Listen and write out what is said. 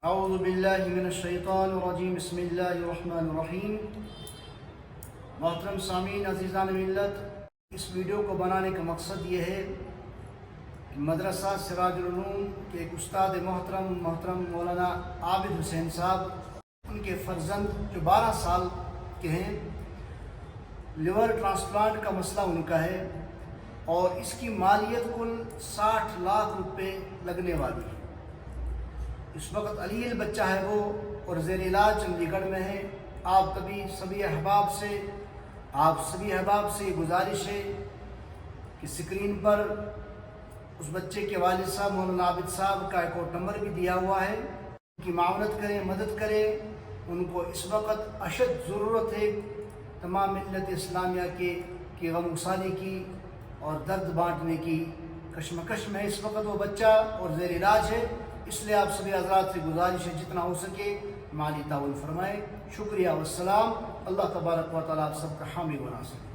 اعوذ باللہ من الشیطان الرجیم بسم اللہ الرحمن الرحیم۔ محترم سامعین، عزیزان ملت، اس ویڈیو کو بنانے کا مقصد یہ ہے کہ مدرسہ سراج العلوم کے ایک استاد محترم مولانا عابد حسین صاحب، ان کے فرزند جو 12 سال کے ہیں، لیور ٹرانسپلانٹ کا مسئلہ ان کا ہے اور اس کی مالیت کل 60 لاکھ روپے لگنے والی ہے۔ اس وقت علیل بچہ ہے وہ اور زیر علاج چندی گڑھ میں ہے۔ آپ سبھی احباب سے یہ گزارش ہے کہ سکرین پر اس بچے کے والد صاحب مولانا عابد صاحب کا اکاؤنٹ نمبر بھی دیا ہوا ہے، ان کی معاونت کریں، مدد کریں۔ ان کو اس وقت اشد ضرورت ہے تمام ملت اسلامیہ کی غمگساری کی اور درد بانٹنے کی کشمکش میں اس وقت وہ بچہ اور زیر علاج ہے۔ اس لیے آپ سبھی حضرات سے گزارش ہے جتنا ہو سکے مالی تعاون فرمائیں۔ شکریہ والسلام۔ اللہ تبارک و تعالیٰ آپ سب کا حامی و ناصر۔